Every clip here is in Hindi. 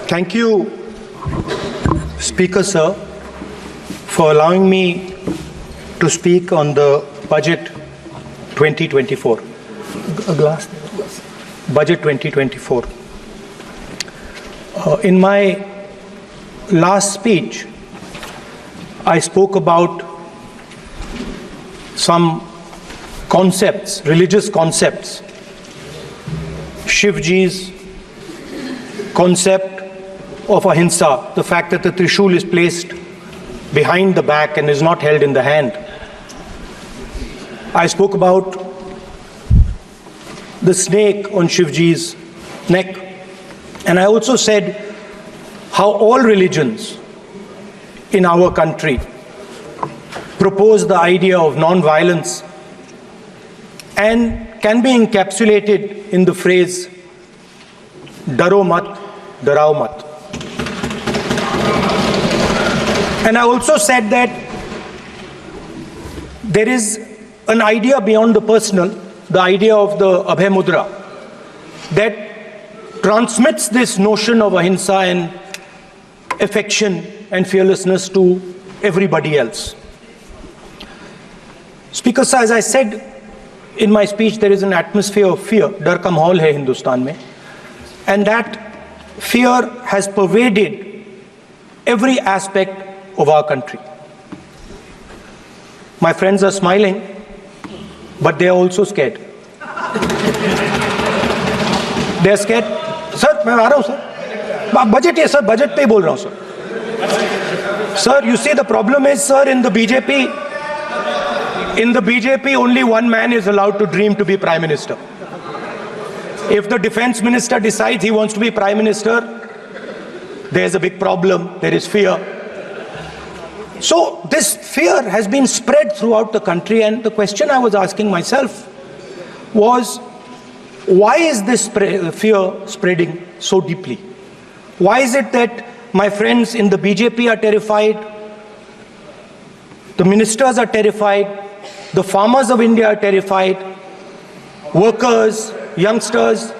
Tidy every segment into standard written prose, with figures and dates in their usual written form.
Thank you, Speaker Sir, for allowing me to speak on the Budget 2024. Budget 2024. In my last speech, I spoke about some concepts, religious concepts. Shivji's concept of ahimsa, the fact that the Trishul is placed behind the back and is not held in the hand. I spoke about the snake on Shivji's neck. And I also said how all religions in our country propose the idea of non-violence and can be encapsulated in the phrase, Daro mat, darao mat. And I also said that there is an idea beyond the personal, the idea of the Abhay Mudra, that transmits this notion of ahimsa and affection and fearlessness to everybody else. Speaker Sir, as I said in my speech, there is an atmosphere of fear, dar ka mahol hai Hindustan mein, and that fear has pervaded every aspect of our country. My friends are smiling, but they are also scared. They are scared. Sir, मैं आ रहा हूँ sir. Budget है sir, budget पे ही बोल रहा हूँ sir. Sir, you see the problem is sir, in the BJP only one man is allowed to dream to be Prime Minister. If the Defense Minister decides he wants to be Prime Minister, there is a big problem, there is fear. So this fear has been spread throughout the country, and the question I was asking myself was, why is this fear spreading so deeply? Why is it that my friends in the BJP are terrified, the ministers are terrified, the farmers of India are terrified, workers, youngsters?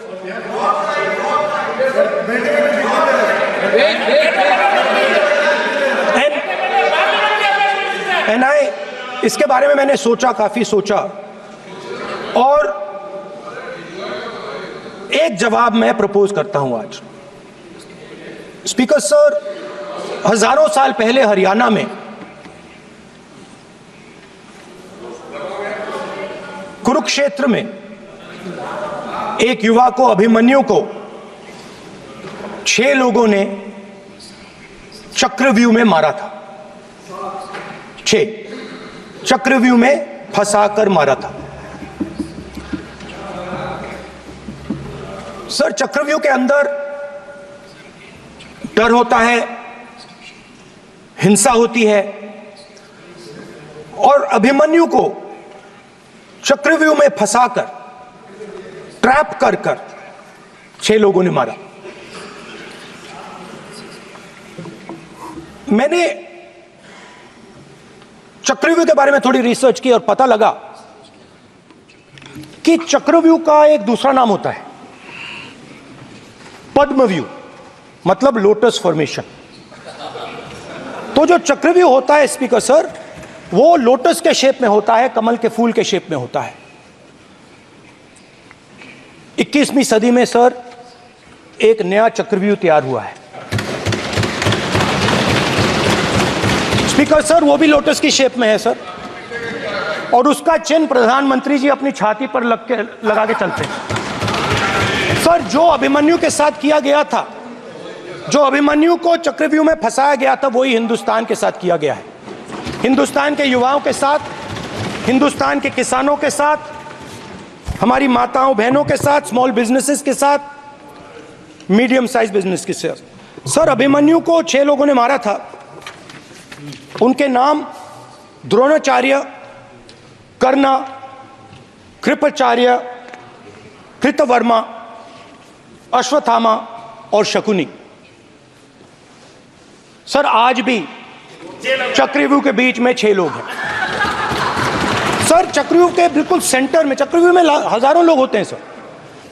And इसके बारे में मैंने सोचा, काफी सोचा, और एक जवाब मैं प्रपोज करता हूं आज. स्पीकर सर, हजारों साल पहले हरियाणा में कुरुक्षेत्र में एक युवा को, अभिमन्यु को 6 लोगों ने चक्रव्यूह में मारा था. 6 चक्रव्यूह में फंसाकर मारा था. सर, चक्रव्यूह के अंदर डर होता है, हिंसा होती है, और अभिमन्यु को चक्रव्यूह में फंसाकर, ट्रैप कर 6 लोगों ने मारा. मैंने चक्रव्यूह के बारे में थोड़ी रिसर्च की और पता लगा कि चक्रव्यूह का एक दूसरा नाम होता है पद्मव्यूह, मतलब लोटस फॉर्मेशन. तो जो चक्रव्यूह होता है स्पीकर सर, वो लोटस के शेप में होता है, कमल के फूल के शेप में होता है. 21वीं सदी में सर एक नया चक्रव्यूह तैयार हुआ है स्पीकर सर, वो भी लोटस की शेप में है सर, और उसका चिन्ह प्रधानमंत्री जी अपनी छाती पर लगा के चलते हैं. सर, जो अभिमन्यु के साथ किया गया था, जो अभिमन्यु को चक्रव्यूह में फंसाया गया था, वही हिंदुस्तान के साथ किया गया है. हिंदुस्तान के युवाओं के साथ, हिंदुस्तान के किसानों के साथ, हमारी माताओं बहनों के साथ, स्मॉल बिजनेसेस के साथ, मीडियम साइज बिजनेस के साथ. सर, अभिमन्यु को 6 लोगों ने मारा था. उनके नाम द्रोणाचार्य, कर्ण, कृपाचार्य, कृतवर्मा, अश्वत्थामा और शकुनी. सर, आज भी चक्रव्यूह के बीच में 6 लोग हैं. सर, चक्रव्यूह के बिल्कुल सेंटर में, चक्रव्यूह में हजारों लोग होते हैं सर,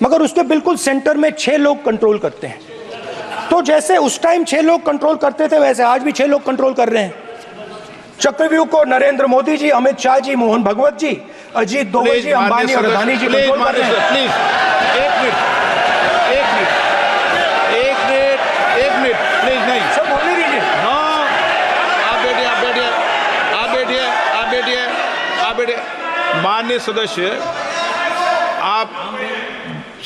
मगर उसके बिल्कुल सेंटर में 6 लोग कंट्रोल करते हैं. तो जैसे उस टाइम 6 लोग कंट्रोल करते थे वैसे आज भी 6 लोग कंट्रोल कर रहे हैं। चक्रव्यूह को नरेंद्र मोदी जी, अमित शाह जी, मोहन भगवत जी, अजीत दोवल जी, अंबानी और अदानी जी कंट्रोल कर रहे हैं। प्लीज एक मिनट प्लीज। नहीं सब बोलने दीजिए। हाँ, आप बैठिए। माननीय सदस्य, आप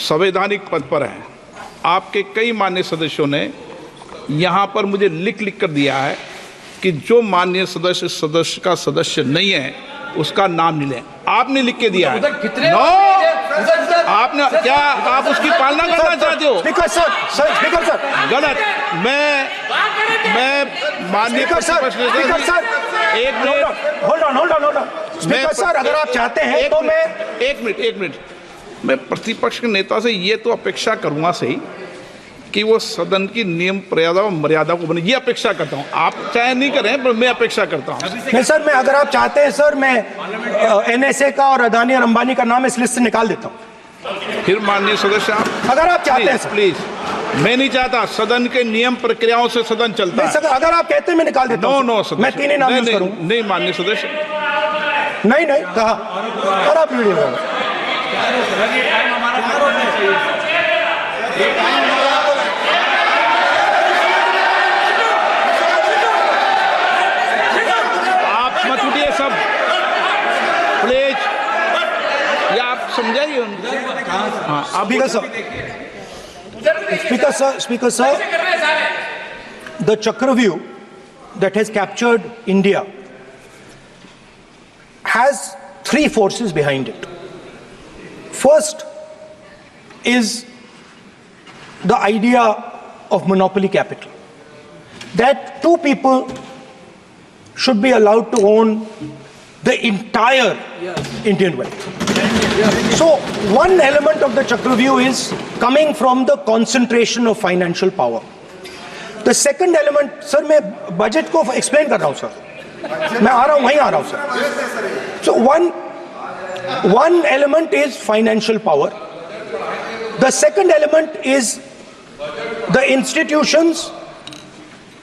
संवैधानिक पद पर हैं। आपके कई माननीय सदस्यों ने यहाँ पर मुझे लिख कर दिया है कि जो माननीय सदस्य का सदस्य नहीं है उसका नाम नहीं लें। आपने लिख के दिया है। नो, आपने क्या आप उसकी पालना करना चाहते हो? स्पीकर सर गलत। मैं माननीय एक minute hold on. Speaker sir, अगर आप चाहते हैं तो मैं एक मिनट मैं प्रतिपक्ष के नेता से ये तो अपेक्षा करूंगा सही कि वो सदन की नियम मर्यादा को बने, ये अपेक्षा करता हूं। आप चाहे नहीं करें पर मैं अपेक्षा करता हूं। नहीं सर, मैं अगर आप चाहते हैं सर, मैं एनएसए का और अदानी और अंबानी का नाम इस लिस्ट से निकाल देता हूं। फिर माननीय सदस्य, अगर आप चाहते हैं सर। प्लीज, मैं नहीं चाहता। सदन के नियम प्रक्रियाओं से सदन चलता है। सर, अगर आप कहते हैं मैं निकाल देता हूं। नो मैं 3 ही नाम यूज करूं। नहीं माननीय सदस्य, नहीं कहा और आप वीडियो मत उठिए सब प्लीज, या आप समझाइए उनको। हाँ, आप Speaker sir, the Chakravyuh that has captured India has 3 forces behind it. First is the idea of monopoly capital, that 2 people should be allowed to own the entire Indian wealth. So one element of the Chakravyuh is coming from the concentration of financial power. The second element, sir, मैं बजट को एक्सप्लेन कर रहा हूं सर, मैं आ रहा हूं, वहीं आ रहा हूं sir. So one element is financial power. The second element is the institutions,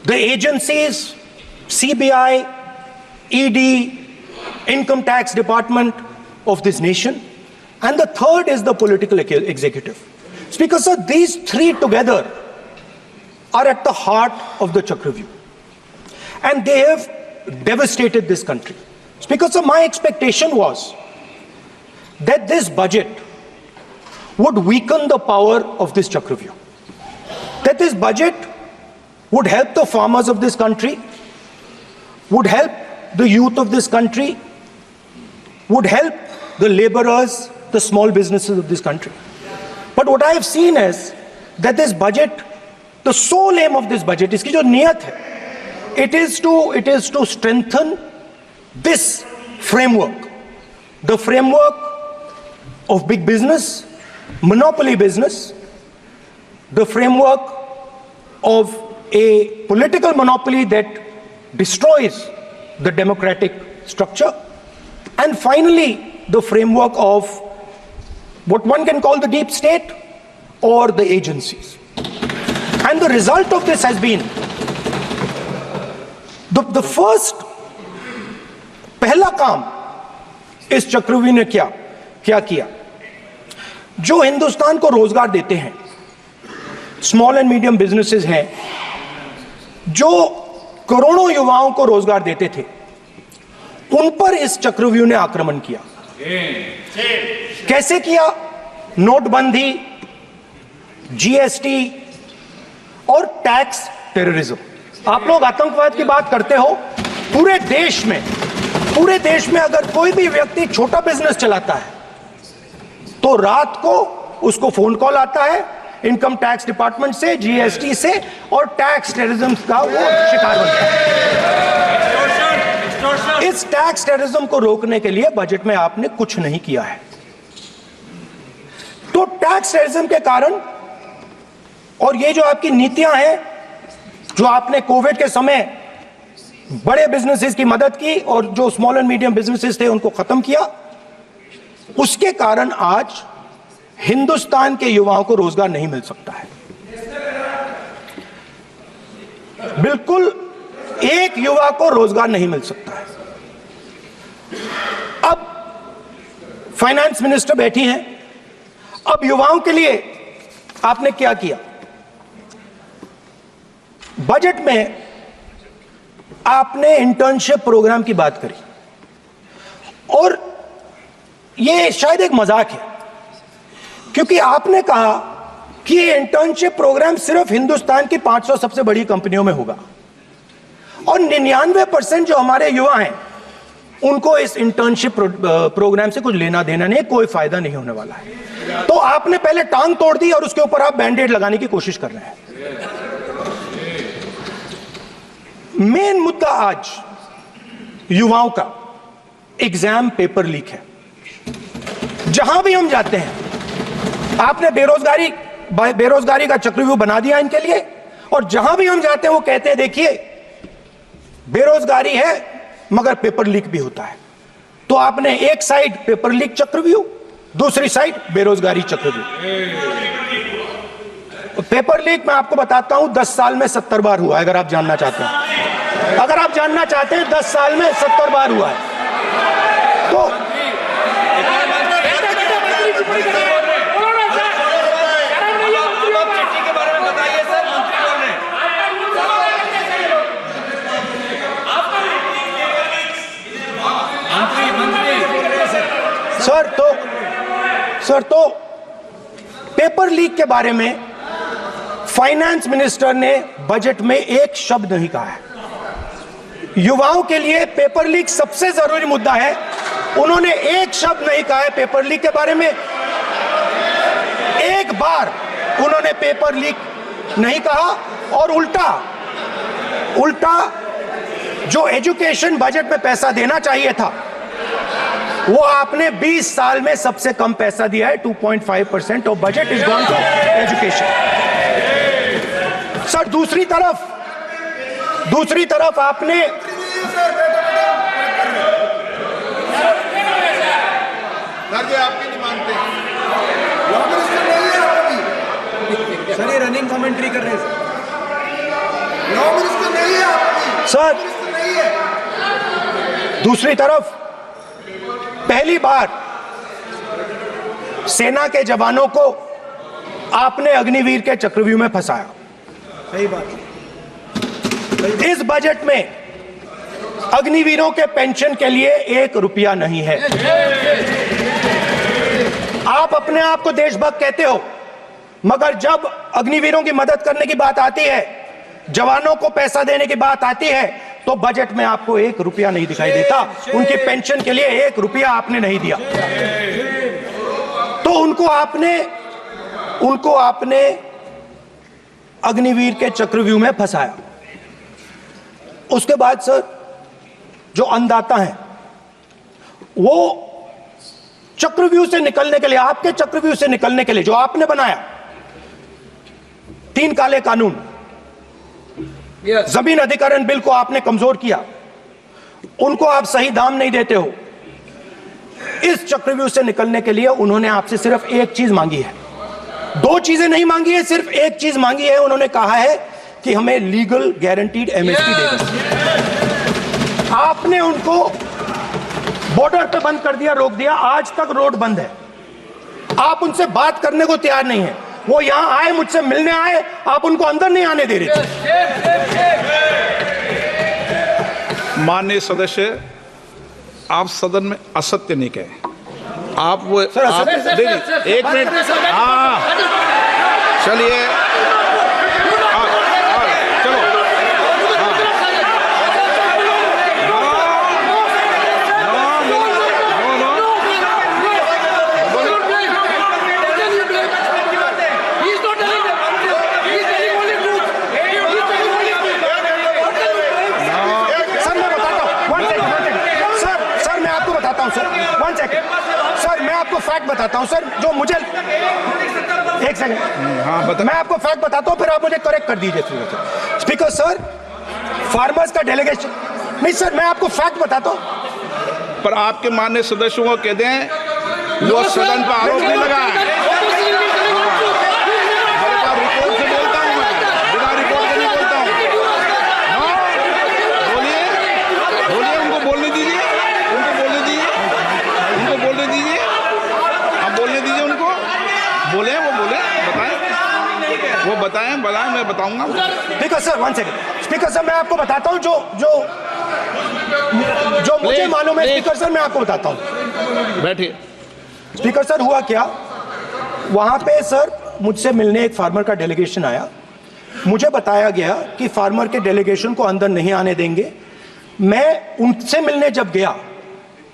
the agencies, CBI, ED, Income Tax Department of this nation, and the third is the political executive. Speaker sir, these 3 together are at the heart of the Chakravyuh, and they have devastated this country. Speaker sir, my expectation was that this budget would weaken the power of this Chakravyuh, that this budget would help the farmers of this country, would help the youth of this country, would help the laborers, the small businesses of this country. But what I have seen is that this budget, the sole aim of this budget, iski jo niyat hai, it is to strengthen this framework, the framework of big business, monopoly business, the framework of a political monopoly that destroys the democratic structure, and finally the framework of what one can call the deep state or the agencies. And the result of this has been the first पहला काम इस चक्रव्यूह ने क्या किया, जो हिंदुस्तान को रोजगार देते हैं, स्मॉल एंड मीडियम बिजनेसेस हैं, जो करोड़ों युवाओं को रोजगार देते थे, उन पर इस चक्रव्यूह ने आक्रमण किया। कैसे किया? नोटबंदी, जीएसटी और टैक्स टेररिज्म। आप लोग आतंकवाद की बात करते हो, पूरे देश में अगर कोई भी व्यक्ति छोटा बिजनेस चलाता है तो रात को उसको फोन कॉल आता है इनकम टैक्स डिपार्टमेंट से, जीएसटी से, और टैक्स टेररिज्म का वो शिकार बनता है। इस टैक्स टेररिज्म को रोकने के लिए बजट में आपने कुछ नहीं किया है। तो टैक्स टेररिज्म के कारण और ये जो आपकी नीतियां हैं, जो आपने कोविड के समय बड़े बिजनेसेस की मदद की और जो स्मॉल एंड मीडियम बिजनेसेस थे उनको खत्म किया, उसके कारण आज हिंदुस्तान के युवाओं को रोजगार नहीं मिल सकता है। बिल्कुल एक युवा को रोजगार नहीं मिल सकता है। अब फाइनेंस मिनिस्टर बैठी हैं, अब युवाओं के लिए आपने क्या किया? बजट में आपने इंटर्नशिप प्रोग्राम की बात करी और यह शायद एक मजाक है, क्योंकि आपने कहा कि ये इंटर्नशिप प्रोग्राम सिर्फ हिंदुस्तान की 500 सबसे बड़ी कंपनियों में होगा और 99% जो हमारे युवा हैं उनको इस इंटर्नशिप प्रोग्राम से कुछ लेना देना नहीं, कोई फायदा नहीं होने वाला है। तो आपने पहले टांग तोड़ दी और उसके ऊपर आप बैंडेड लगाने की कोशिश कर रहे हैं। मेन मुद्दा आज युवाओं का एग्जाम पेपर लीक है। जहां भी हम जाते हैं आपने बेरोजगारी का चक्रव्यूह बना दिया इनके लिए, और जहां भी हम जाते हैं वो कहते हैं देखिए बेरोजगारी है मगर पेपर लीक भी होता है। तो आपने एक साइड पेपर लीक चक्रव्यूह, दूसरी साइड बेरोजगारी चक्रव्यूह। पेपर लीक मैं आपको बताता हूं 10 साल में 70 बार हुआ है। अगर आप जानना चाहते हैं, 10 साल में 70 बार हुआ है। तो सर तो पेपर लीक के बारे में फाइनेंस मिनिस्टर ने बजट में एक शब्द नहीं कहा है। युवाओं के लिए पेपर लीक सबसे जरूरी मुद्दा है, उन्होंने एक शब्द नहीं कहा है पेपर लीक के बारे में। एक बार उन्होंने पेपर लीक नहीं कहा और उल्टा जो एजुकेशन बजट में पैसा देना चाहिए था वो आपने 20 साल में सबसे कम पैसा दिया है। 2.5% of budget is gone to education. Sir दूसरी तरफ आपने आपकी नहीं मानते सर, ये रनिंग कमेंट्री कर रहे हैं सर। दूसरी तरफ पहली बार सेना के जवानों को आपने अग्निवीर के चक्रव्यूह में फंसाया। सही बात। इस बजट में अग्निवीरों के पेंशन के लिए 1 रुपया नहीं है। आप अपने आप को देशभक्त कहते हो, मगर जब अग्निवीरों की मदद करने की बात आती है, जवानों को पैसा देने की बात आती है, तो बजट में आपको 1 रुपया नहीं दिखाई देता। उनकी पेंशन के लिए 1 रुपया आपने नहीं दिया। तो उनको आपने अग्निवीर के चक्रव्यूह में फंसाया। उसके बाद सर जो अन्नदाता हैं वो चक्रव्यूह से निकलने के लिए, आपके चक्रव्यूह से निकलने के लिए जो आपने बनाया 3 काले कानून, जमीन अधिग्रहण बिल को आपने कमजोर किया, उनको आप सही दाम नहीं देते हो। इस चक्रव्यूह से निकलने के लिए उन्होंने आपसे सिर्फ एक चीज मांगी है, 2 चीजें नहीं मांगी है, सिर्फ एक चीज मांगी है। उन्होंने कहा है कि हमें लीगल गारंटीड एमएसपी देगा। आपने उनको बॉर्डर पे बंद कर दिया, रोक दिया, आज तक रोड बंद है। आप उनसे बात करने को तैयार नहीं है। वो यहां आए, मुझसे मिलने आए, आप उनको अंदर नहीं आने दे रहे। माननीय सदस्य, आप सदन में असत्य नहीं कहे। आप वो आप देखिए, 1 मिनट, हाँ चलिए, चलो, सर मैं आपको फैक्ट बताता हूं सर, जो मुझे एक सेकंड, हाँ बता। मैं आपको फैक्ट बताता हूं, फिर आप मुझे करेक्ट कर दीजिए। स्पीकर सर, फार्मर्स का डेलीगेशन नहीं सर, मैं आपको फैक्ट बताता हूं। पर आपके माननीय सदस्यों को कह दें वो सदन पर आरोप नहीं लगाए। रिपोर्ट से बोलता हूं मैं, बिना रिपोर्ट के नहीं बोलता हूं। बताऊंगा। Speaker sir, 1 second. Speaker sir, मैं आपको बताता हूं जो मुझे मालूम है। स्पीकर सर, मैं आपको बताता हूं। बैठिए। स्पीकर सर, हुआ क्या, वहां पे सर मुझसे मिलने एक फार्मर का डेलीगेशन आया। मुझे बताया गया कि फार्मर के डेलीगेशन को अंदर नहीं आने देंगे। मैं उनसे मिलने जब गया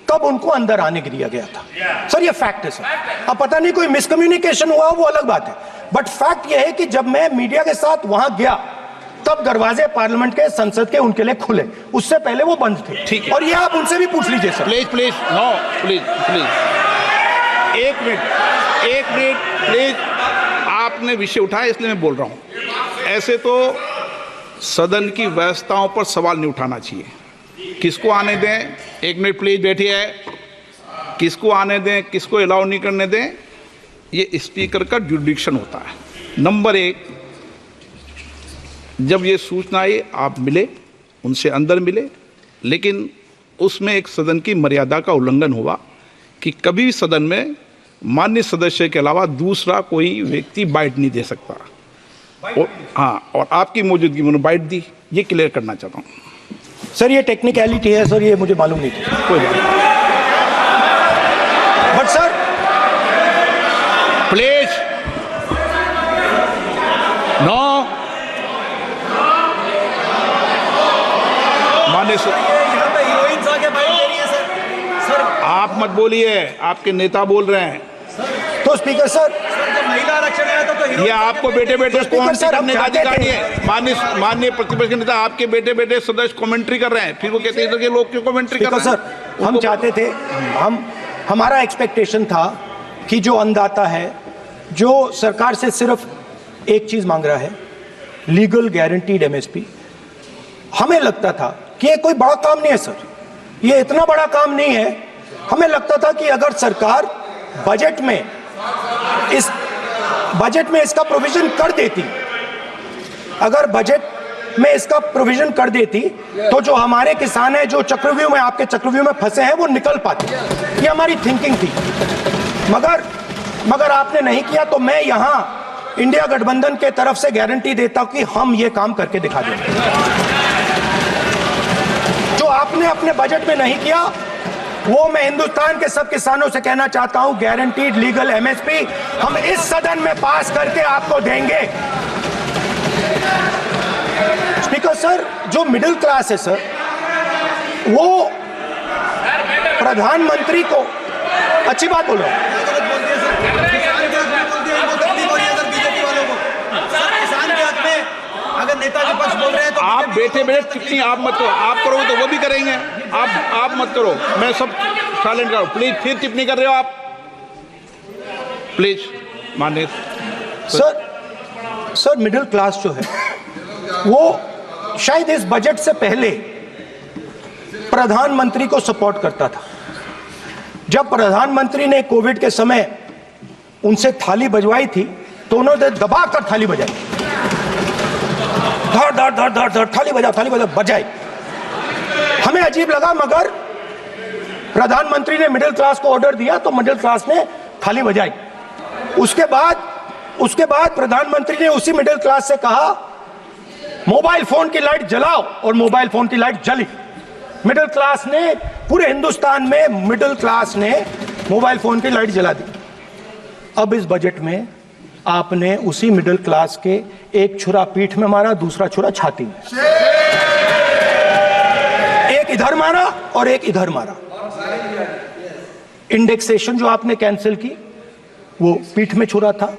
तब उनको अंदर आने दिया गया था। सर ये फैक्ट है सर। अब पता नहीं कोई मिसकम्युनिकेशन हुआ, वो अलग बात है, बट फैक्ट ये है कि जब मैं मीडिया के साथ वहां गया तब दरवाजे पार्लियामेंट के, संसद के उनके लिए खुले, उससे पहले वो बंद थे। ठीक है। और ये आप उनसे भी पूछ लीजिए sir. Please please no, please please एक मिनट प्लीज। आपने विषय उठाया इसलिए मैं बोल रहा हूं। ऐसे तो सदन की व्यवस्थाओं पर सवाल नहीं उठाना चाहिए। किसको आने दें, 1 मिनट प्लीज बैठिए। किसको आने दें, किसको अलाउ नहीं करने दें, ये स्पीकर का जुडिक्शन होता है। नंबर 1, जब ये सूचना आई आप मिले, उनसे अंदर मिले, लेकिन उसमें एक सदन की मर्यादा का उल्लंघन हुआ कि कभी भी सदन में माननीय सदस्य के अलावा दूसरा कोई व्यक्ति बाइट नहीं दे सकता। और हाँ, और आपकी मौजूदगी में बाइट दी, ये क्लियर करना चाहता हूँ। सर ये टेक्निकलिटी है सर, ये मुझे मालूम नहीं थी। कोई बात नहीं। But sir please no. माननीय यहाँ पे हीरोइंस आके बाइट दे रही है सर। आप मत बोलिए, आपके नेता बोल रहे हैं। तो स्पीकर सर, जब महिला आरक्षण आया था तो ये आपको बेटे बेटे कमेंट्री सर, हम करने का चाहते अधिकार थे। नहीं है। माननीय प्रतिपक्ष के नेता आपके बेटे बेटे सदस्य कमेंट्री कर रहे हैं, फिर वो कहते हैं कि लोग क्यों कमेंट्री कर स्पीकर रहे हैं। सर, हम चाहते थे, हमारा एक्सपेक्टेशन था कि जो अन्नदाता है, जो सरकार से सिर्फ एक चीज मांग रहा है, लीगल गारंटीड एमएसपी। हमें लगता था कि ये कोई बड़ा काम नहीं है सर, ये इतना बड़ा काम नहीं है। हमें लगता था कि अगर सरकार बजट में इसका प्रोविजन कर देती, अगर बजट में इसका प्रोविजन कर देती, तो जो हमारे किसान हैं जो चक्रव्यूह में, आपके चक्रव्यूह में फंसे हैं, वो निकल पाते। ये हमारी थिंकिंग थी, मगर आपने नहीं किया। तो मैं यहां इंडिया गठबंधन के तरफ से गारंटी देता हूं कि हम ये काम करके दिखा देंगे। जो आपने अपने बजट में नहीं किया, वो मैं हिंदुस्तान के सब किसानों से कहना चाहता हूं, गारंटीड लीगल एमएसपी हम इस सदन में पास करके आपको देंगे। स्पीकर सर, जो मिडिल क्लास है सर, वो प्रधानमंत्री को, अच्छी बात बोल रहा हूं, अगर नेता विपक्ष बोल रहे हैं तो आप बैठे बैठे टिप्पणी आप मत करो। आप करोगे तो वो भी करेंगे। आप मत करो, मैं सब साइलेंट करो प्लीज। फिर टिप्पणी कर रहे हो आप, प्लीज। माननीय सर मिडिल क्लास जो है, वो शायद इस बजट से पहले प्रधानमंत्री को सपोर्ट करता था। जब प्रधानमंत्री ने कोविड के समय उनसे थाली बजवाई थी, तो उन्होंने दबाकर थाली बजाई, धड़ धड़ धड़ धड़ धड़, थाली बजा बजाई। हमें अजीब लगा, मगर प्रधानमंत्री ने मिडिल क्लास को ऑर्डर दिया तो मिडिल क्लास ने थाली बजाई। उसके बाद प्रधानमंत्री ने उसी मिडिल क्लास से कहा, मोबाइल फोन की लाइट जलाओ, और मोबाइल फोन की लाइट जली। मिडिल क्लास ने, पूरे हिंदुस्तान में मिडिल क्लास ने मोबाइल फोन की लाइट जला दी। अब इस बजट में आपने उसी मिडिल क्लास के एक छुरा पीठ में मारा, दूसरा छुरा छाती में, एक इधर मारा और एक इधर मारा। इंडेक्सेशन जो आपने कैंसिल की, वो पीठ में छुरा था,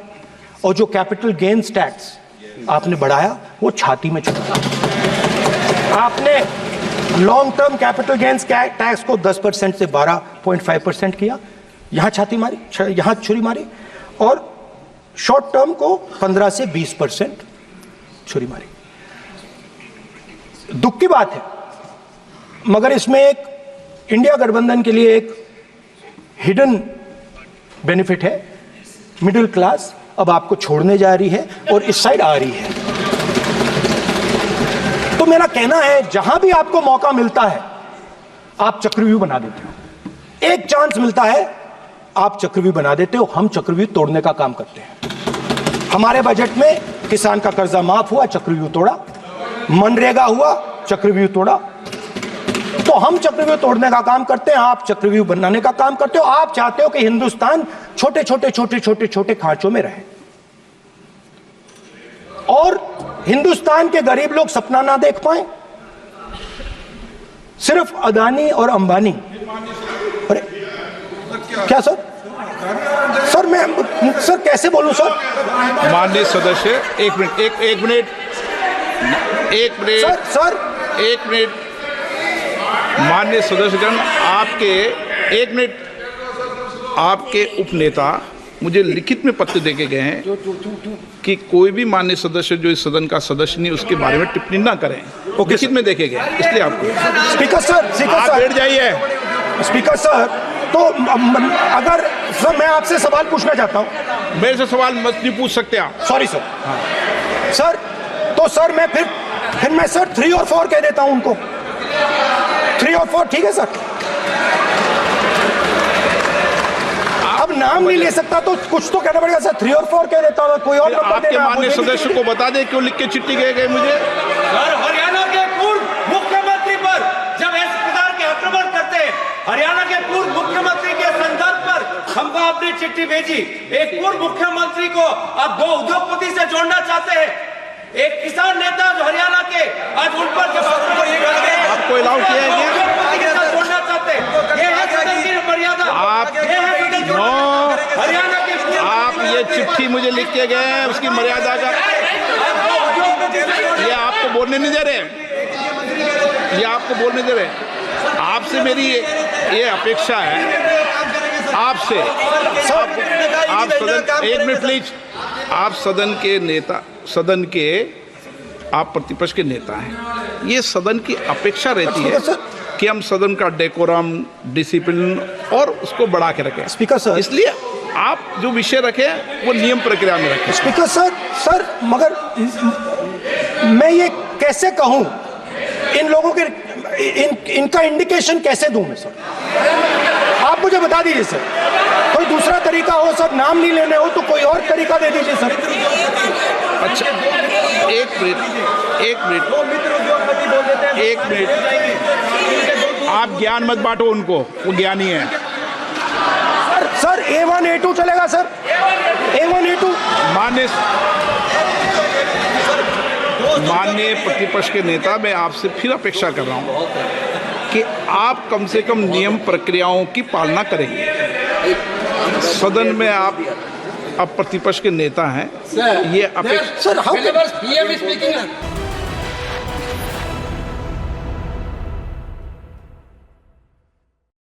और जो कैपिटल गेन्स टैक्स आपने बढ़ाया, वो छाती में छुरा। आपने long term capital gains tax को 10% से 12.5% किया, यहां छाती मारी, यहां छुरी मारी, और शॉर्ट टर्म को 15 से 20% छुरी मारी। दुख की बात है, मगर इसमें एक इंडिया गठबंधन के लिए एक हिडन बेनिफिट है। मिडिल क्लास अब आपको छोड़ने जा रही है और इस साइड आ रही है। तो मेरा कहना है, जहां भी आपको मौका मिलता है, आप चक्रव्यूह बना देते हो। एक चांस मिलता है, आप चक्रव्यूह बना देते हो। हम चक्रव्यूह तोड़ने का काम करते हैं। हमारे बजट में किसान का कर्जा माफ हुआ, चक्रव्यूह तोड़ा, मनरेगा हुआ, चक्रव्यूह तोड़ा। तो हम चक्रव्यूह तोड़ने का काम करते हैं, आप चक्रव्यूह बनाने का काम करते हो। आप चाहते हो कि हिंदुस्तान छोटे छोटे छोटे छोटे छोटे खांचों में रहे और हिंदुस्तान के गरीब लोग सपना ना देख पाए। सिर्फ अदानी और अंबानी। अरे क्या सर? सर मैं सर कैसे बोलूं सर? माननीय सदस्य एक मिनट सर माननीय सदस्यगण, आपके उपनेता मुझे लिखित में पत्र देके गए हैं कि कोई भी माननीय सदस्य जो इस सदन का सदस्य नहीं उसके बारे में टिप्पणी ना करें। लिखित में देखे गए, इसलिए आपको स्पीकर सर आप बैठ जाइए। स्पीकर सर, तो अगर सर मैं आपसे सवाल पूछना चाहता हूं। मेरे से सवाल मत नहीं पूछ सकते आप। Sorry sir. सर तो सर मैं फिर मैं सर 3 और 4 कह देता हूं उनको। 3 और 4 ठीक है सर? अब नाम नहीं ले सकता तो कुछ तो कहना पड़ेगा सर। 3 और 4 कह देता हूं, कोई और नंबर आपके देना। माननीय सदस्य को बता दें क्यों लिख के चिट्ठी गए मुझे। सर, हरियाणा के पूर्व मुख्यमंत्री पर जब इस प्रकार के आक्रमण करते हैं, हरियाणा के पूर्व मुख्यमंत्री के संदर्भ पर हमको आपने चिट्ठी भेजी। एक पूर्व मुख्यमंत्री को आप 2 उद्योगपति से जोड़ना चाहते हैं, एक किसान नेता जो हरियाणा के, आज उन पर जब आक्रमण करते हैं आपको अलाउ किया है क्या? उद्योगपति के साथ जोड़ना चाहते हैं। ये है सदन की मर्यादा। ये है सदन की मर्यादा। हरियाणा के आप ये चिट्ठी मुझे लिख के गए हैं, उसकी मर्यादा का ये आपको बोलने नहीं दे रहे, ये आपको बोलने दे रहे। आपसे मेरी ये अपेक्षा है आपसे। आप सदन, एक मिनट प्लीज। आप सदन के नेता, सदन के आप प्रतिपक्ष के नेता हैं। ये सदन की अपेक्षा रहती है कि हम सदन का डेकोरम, डिसिप्लिन और उसको बढ़ा के रखें। स्पीकर सर, इसलिए आप जो विषय रखें वो नियम प्रक्रिया में रखें। स्पीकर सर मगर मैं ये कैसे कहूं इन लोगों के इनका इंडिकेशन कैसे दूं मैं सर? आप मुझे बता दीजिए सर, कोई दूसरा तरीका हो सर, नाम नहीं लेने हो तो कोई और तरीका दे दीजिए सर। अच्छा एक मिनट आप ज्ञान मत बांटो उनको, वो ज्ञानी है। सर A1 A2 चलेगा सर? A1 A2 माननीय प्रतिपक्ष के नेता, मैं आपसे फिर अपेक्षा कर रहा हूं कि आप कम से कम नियम प्रक्रियाओं की पालना करेंगे। सदन में आप अब प्रतिपक्ष के नेता हैं, ये अपेक्षा। Sir how